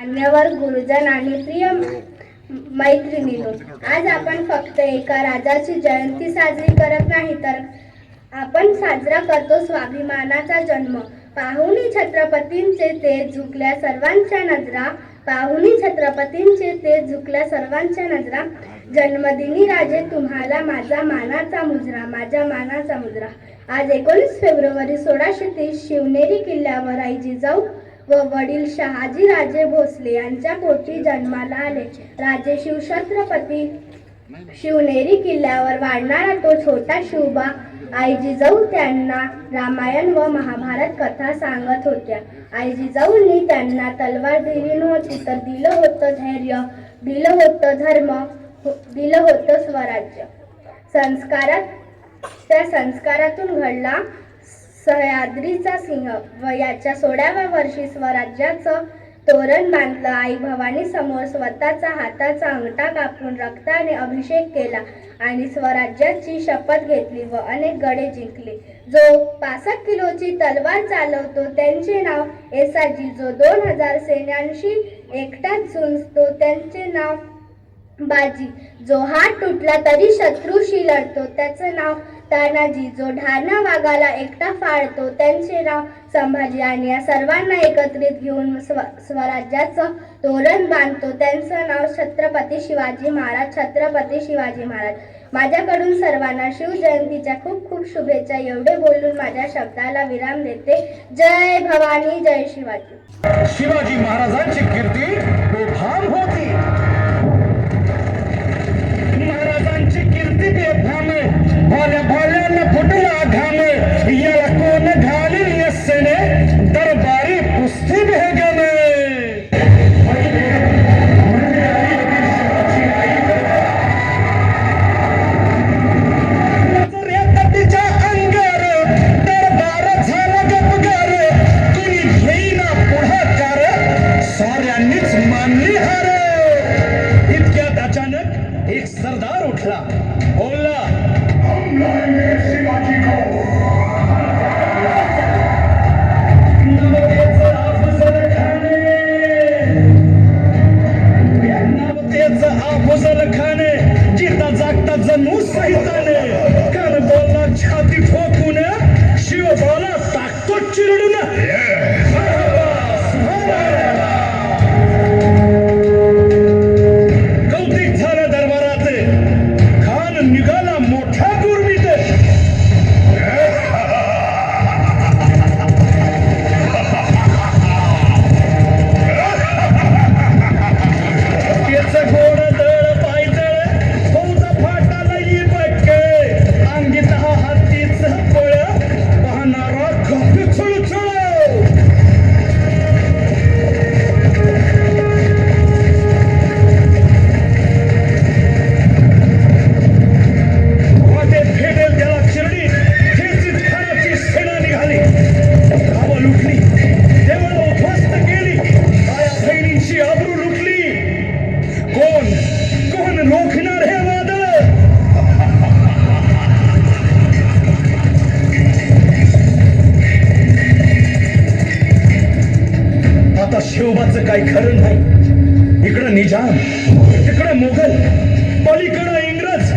मान्यवर गुरुजन आणि प्रिय मैत्रिणींनो, आज आपण फक्त एका राजाची जयंती साजरी करत नाही, तर आपण साजरा करतो स्वाभिमानाचा जन्म. पाहुणी छत्रपतींचे तेज झुकल्या सर्वांच्या नजरा, पाहुणी छत्रपतींचे तेज झुकल्या सर्वांच्या नजरा. जन्मदिनी राजे तुम्हाला माझा मानाचा मुजरा, माझ्या मानाचा मुजरा. आज 19 फेब्रुवारी 1630 शिवनेरी किल्ल्यावर आई जिजाऊ व वडील शहाजी राजे भोसले यांच्या पोटी जन्माला आले. राजे शिवछत्रपती शिवनेरी किल्ल्यावर वाढणारा तो छोटा शिवबा. आई जिजाऊ त्यांना रामायण व महाभारत कथा सांगत होत्या. आई जिजाऊंनी त्यांना तलवार दिली नव्हती, तर दिलं होतं धैर्य, दिलं होतं धर्म, दिलं होतं स्वराज्य. त्या संस्कारातून घडला सह्याद्रीचा सिंह. वयाच्या 16व्या वर्षी स्वराज्याचं तोरण बांधलं. आई भवानी समोर स्वतःचा हाताचा अंगठा कापून रक्ताने अभिषेक केला आणि स्वराज्याची शपथ घेतली व अनेक गडे जिंकले. जो 65 किलोची तलवार चालवतो त्यांचे नाव येसाजी. जो 2000 सैन्यांशी एकटाच झुंजतो त्यांचे नाव बाजी. जो हात तुटला तरी शत्रूशी लढतो त्याचं नाव तानाजी. जो ढारणा वाघाला एकटा फाळतो त्यांचे नाव संभाजी. आणि या सर्वांना एकत्रित घेऊन स्वराज्याचं तोरण बांधतो त्यांचं नाव छत्रपती शिवाजी महाराज. छत्रपती शिवाजी महाराज. माझ्याकडून सर्वांना शिवजयंतीच्या खूप खूप शुभेच्छा. एवढे बोलून माझ्या शब्दाला विराम देते. जय भवानी, जय शिवाजी. शिवाजी महाराजांची कीर्ती बेफाम होती. महाराजांची कीर्ती बेफाम, भोल्या भोल्याला फुटला घाम. याला कोण घालील यस्सेने, दरबारी कुस्ती भेगने. तिच्या अंगार दरबार झाला गपगार. कुणी घेईना पुढाकार, साऱ्यांनीच मानली हार. इतक्यात अचानक एक सरदार उठला, बोलला, हम लाएंगे शिवाजी को. नवतेचं अफजल खाने, नवतेचं अफजल खाने, जिता जागता जणू सैताने. कान बोलला छाती ठोकून, शिवबाला टाकतो चिरडून. कौतिक झालं दरबारात, खान निघाला मोठ्या गुरमीत. त्याचं गोड दळ पायदळ, फौजा फाटाला ये बक्के. अंगीत हा हत्तीच पळ, पाहणारा कपी चुळचुळ. वाटेत भेटेल त्याला चिरडी, ठेचीत खानाची सेना निघाली. गावं लुटली, देवळं उद्ध्वस्त केली, आया बहिणींची आबरू लुटली. कोण कोण रोखणार हे वादळ. आता शिवबाचं काही खरं नाही. इकडं निजाम, तिकडं मोगल, पलीकडं इंग्रज.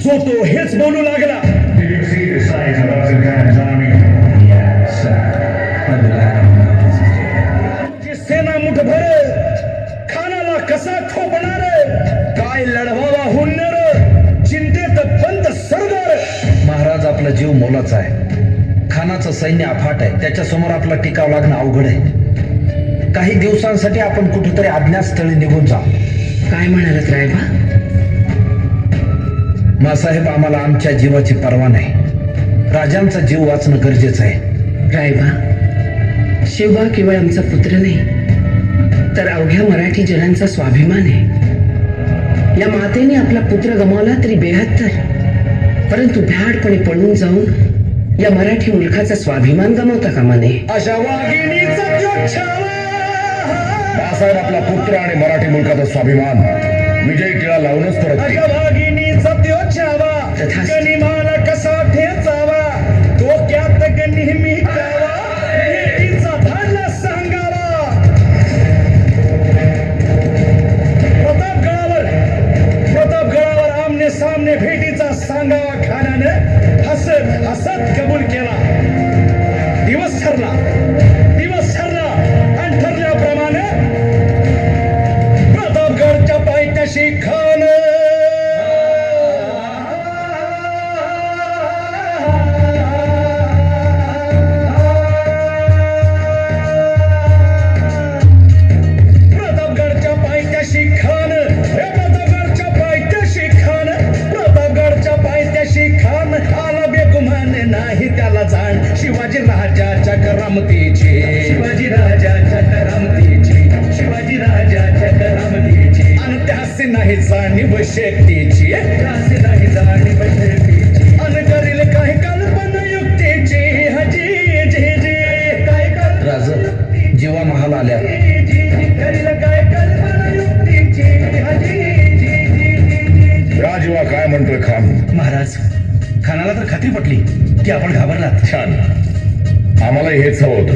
जो तो हेच बोलू लागला. आमची सेना मुठभर, खानाला कसा ठोपणार. काय लढवावा हुन्नर, चिंतेत बंद सरदार. महाराज, आपला जीव मोलाचा आहे. खानाचं सैन्य अफाट आहे. त्याच्यासमोर आपला टिकाव लागणं अवघड आहे. काही दिवसांसाठी आपण कुठेतरी अज्ञातस्थळी निघून जा. काय म्हणालात रायबा? मासाहेब, आम्हाला आमच्या जीवाची पर्वा नाही. राजांचा जीव वाचणं गरजेचं आहे. रायबा, शिवबा केवळ आमचा पुत्र नाही, तर अवघ्या मराठी जनांचा स्वाभिमान आहे. या मातेने आपला पुत्र गमावला तरी 72, परंतु भ्याडपणे पळून जाऊन या मराठी मुलखाचा स्वाभिमान गमावता कामा नये. अशा वाघिणीचा जो छावा. मासाहेब, आपला पुत्र आणि मराठी मुलखाचा स्वाभिमान विजय टिळा लावूनच परत. अशा वाघिणीचा त्यो छावा, तथास्तु. गनिमाला कसा ठेचावा, डोक्यात नेहमी कावा, भेटीचा धाडला सांगावा. नाही जाणीव शेतीची रासे नाही जाणीव शेतीची अन करील काय कल्पना युक्तीची हजी जी जी काय राज जेव्हा महाल आल्या करील काय कल्पना युक्तीची हजी जी राजवा काय म्हणतोय खान? महाराज खानाला तर खात्री पटली की आपण घाबरलात. छान, आम्हाला हेच हवं होतं.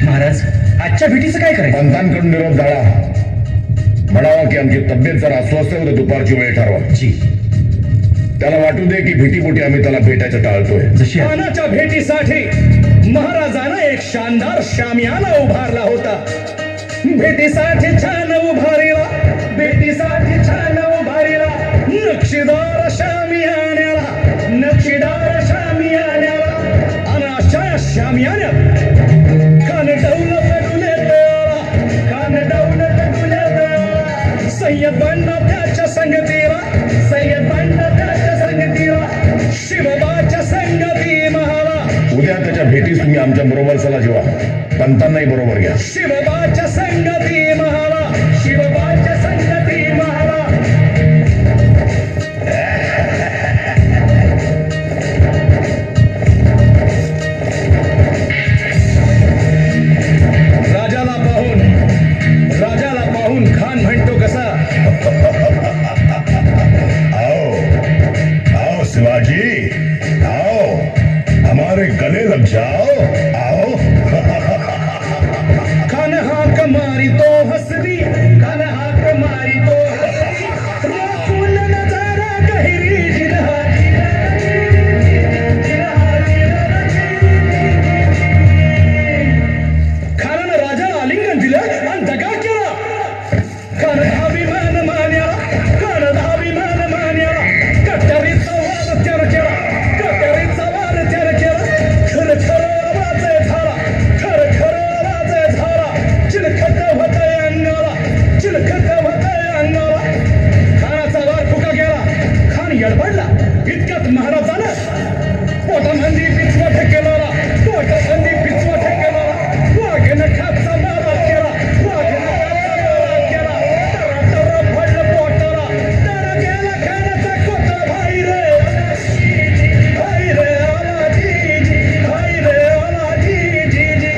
महाराज आजच्या भेटीचं काय करायचं? पंतांकडून निरोप झाला, म्हणावा की आमची तब्येत जरा अस्वस्थ होते, दुपारची वेळ ठरवा. जी त्याला वाटू दे की भीतीपोटी आम्ही त्याला भेटायचं टाळतोय. जशी आहे. खानाच्या भेटीसाठी महाराजानं एक शानदार शामियाना उभारला होता. भेटीसाठी छान उभारीला, भेटीसाठी छान उभारीला नक्षीदार शामियान्याला, नक्षीदार शामियान्याला आणि अशा या शामियान्यात खान दौलत डुलेला, खान दौलत डुलेला सय्यद बंडा त्याच्या संगतीला, सय्यद बंडा त्याच्या संगतीला शिवबाच्या संगती महाला. उद्या त्याच्या भेटीस तुम्ही आमच्या बरोबर चला, जेव्हा पंतांनाही बरोबर घ्या. शिवबाच्या संगती महाला, शिवबाच्या संगती महाला. राजाला पाहून खान म्हणतो कसा, आओ आओ शिवाजी, आओ हमारे गले लग जाओ, आओ. खान हाक मारी तो हसरी, खान हाक मारी तो हसरी राखून नजारा गहिरी जिरहाची खानानं राजाला आलिंगन दिलं आणि दगा केला. खान अभिमान मान्याला, खान अभिमान मान्याला कट्यारीचा वाद त्यानं केला, कट्यारीचा वाद त्यानं केला. खर खर आवाज झाला, खर खर आवाज झाला. चिलखत होतय अंगाला, चिलखत होतय अंगाला. खानाचा वार फुका गेला, खान यडबडला. इतक्यात महाराजानं पोटामंदी पिचवट केला, पोटामंदी पिचवट केला. वाघेनं खापचा मारा केला, वाघेनं खापचा मारा केला. तरा पडलं पोटाला, तरा गेला खानाचा कोटा. भाई रे भाई रे आला जी जी, भाई रे आला जी जी जी.